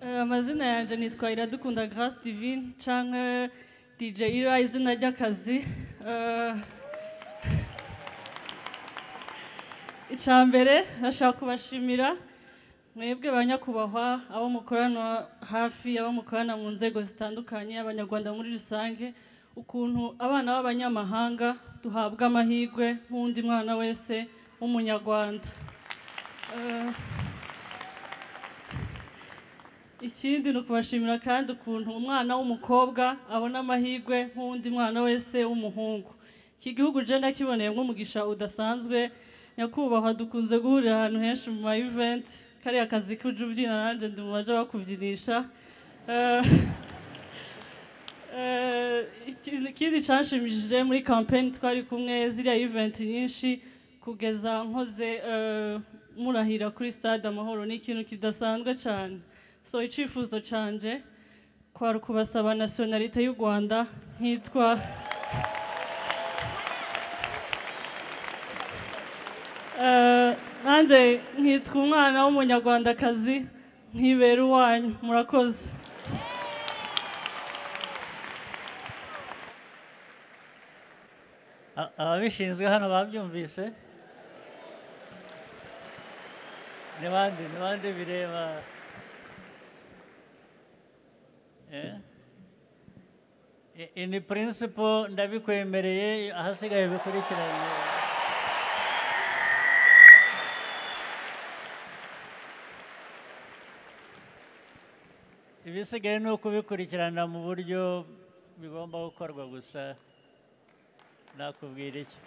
Amazina yanje nitwa Iradukunda Grace Divine canke DJ Ira izina ry'akazi. Icambere nashaka kubashimira mwebwe banyakubahwa abo mukorana hafi abo mukorana mu nzego zitandukanye abanyarwanda muri rusange ukuntu abana b'abanyamahanga duhabwa amahirwe nk'undi mwana wese w'umunyarwanda. Ikindi nukubashimira kandi ukuntu umwana w'umukobwa abona amahirwe nk'undi mwana wese w'umuhungu. Iki gihugu je ndakiboneye nk'umugisha udasanzwe nyakubahwa dukunze guhurira ahantu henshi mu ma event kariya kazi kuje ubyina nanje ndi mu baje bakuvyinisha. Ikindi canshimishije muri campaign twari kumwe ziriya event nyinshi kugeza nkoze murahira kuri stade Amahoro ni ikintu kidasanzwe cyane. So icifuzo canje kwari kubasaba nationalité y'u Rwanda nkitwa nanje nkitwa umwana w'umunyarwandakazi nkibera uwanyu. Murakoze. Ababishinzwe hano babyumvise n'abandi bireba. In principle ndabikwemereye ahasigaye bikurikiranye. Ibisigaye ni ukubikurikirana mu buryo bigomba gukorwa gusa nakubwira iki.